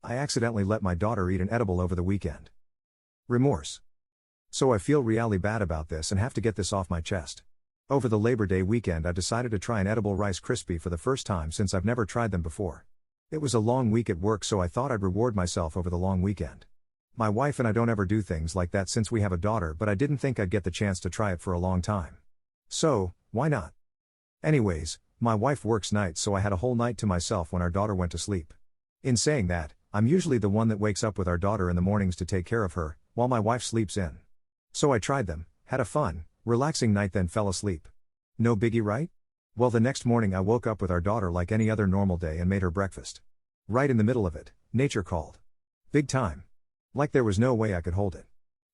I accidentally let my daughter eat an edible over the weekend. Remorse. So I feel really bad about this and have to get this off my chest. Over the Labor Day weekend I decided to try an edible Rice Krispie for the first time since I've never tried them before. It was a long week at work, so I thought I'd reward myself over the long weekend. My wife and I don't ever do things like that since we have a daughter, but I didn't think I'd get the chance to try it for a long time. So, why not? Anyways, my wife works nights, so I had a whole night to myself when our daughter went to sleep. In saying that, I'm usually the one that wakes up with our daughter in the mornings to take care of her, while my wife sleeps in. So I tried them, had a fun, relaxing night, then fell asleep. No biggie, right? Well, the next morning I woke up with our daughter like any other normal day and made her breakfast. Right in the middle of it, nature called. Big time. Like there was no way I could hold it.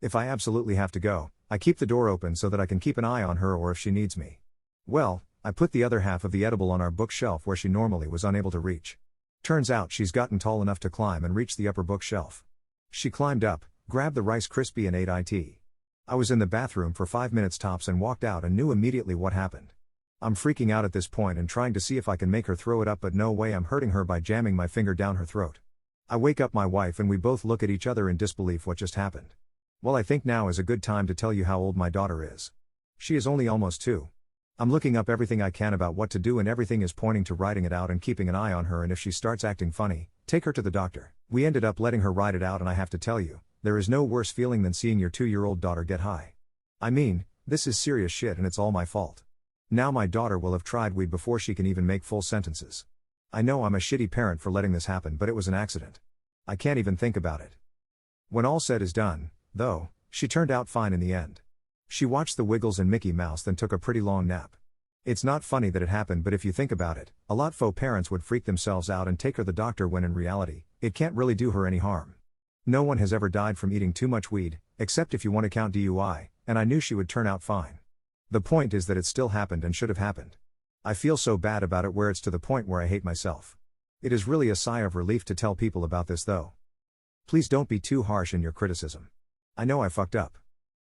If I absolutely have to go, I keep the door open so that I can keep an eye on her or if she needs me. Well, I put the other half of the edible on our bookshelf where she normally was unable to reach. Turns out she's gotten tall enough to climb and reach the upper bookshelf. She climbed up, grabbed the Rice Krispie and ate it. I was in the bathroom for 5 minutes tops and walked out and knew immediately what happened. I'm freaking out at this point and trying to see if I can make her throw it up, but no way, I'm hurting her by jamming my finger down her throat. I wake up my wife and we both look at each other in disbelief. What just happened? Well, I think now is a good time to tell you how old my daughter is. She is only almost 2. I'm looking up everything I can about what to do and everything is pointing to writing it out and keeping an eye on her, and if she starts acting funny, take her to the doctor. We ended up letting her write it out, and I have to tell you, there is no worse feeling than seeing your 2-year-old daughter get high. I mean, this is serious shit and it's all my fault. Now my daughter will have tried weed before she can even make full sentences. I know I'm a shitty parent for letting this happen, but it was an accident. I can't even think about it. When all said is done, though, she turned out fine in the end. She watched the Wiggles and Mickey Mouse, then took a pretty long nap. It's not funny that it happened, but if you think about it, a lot faux parents would freak themselves out and take her to the doctor when in reality, it can't really do her any harm. No one has ever died from eating too much weed, except if you want to count DUI, and I knew she would turn out fine. The point is that it still happened and should have happened. I feel so bad about it where it's to the point where I hate myself. It is really a sigh of relief to tell people about this though. Please don't be too harsh in your criticism. I know I fucked up.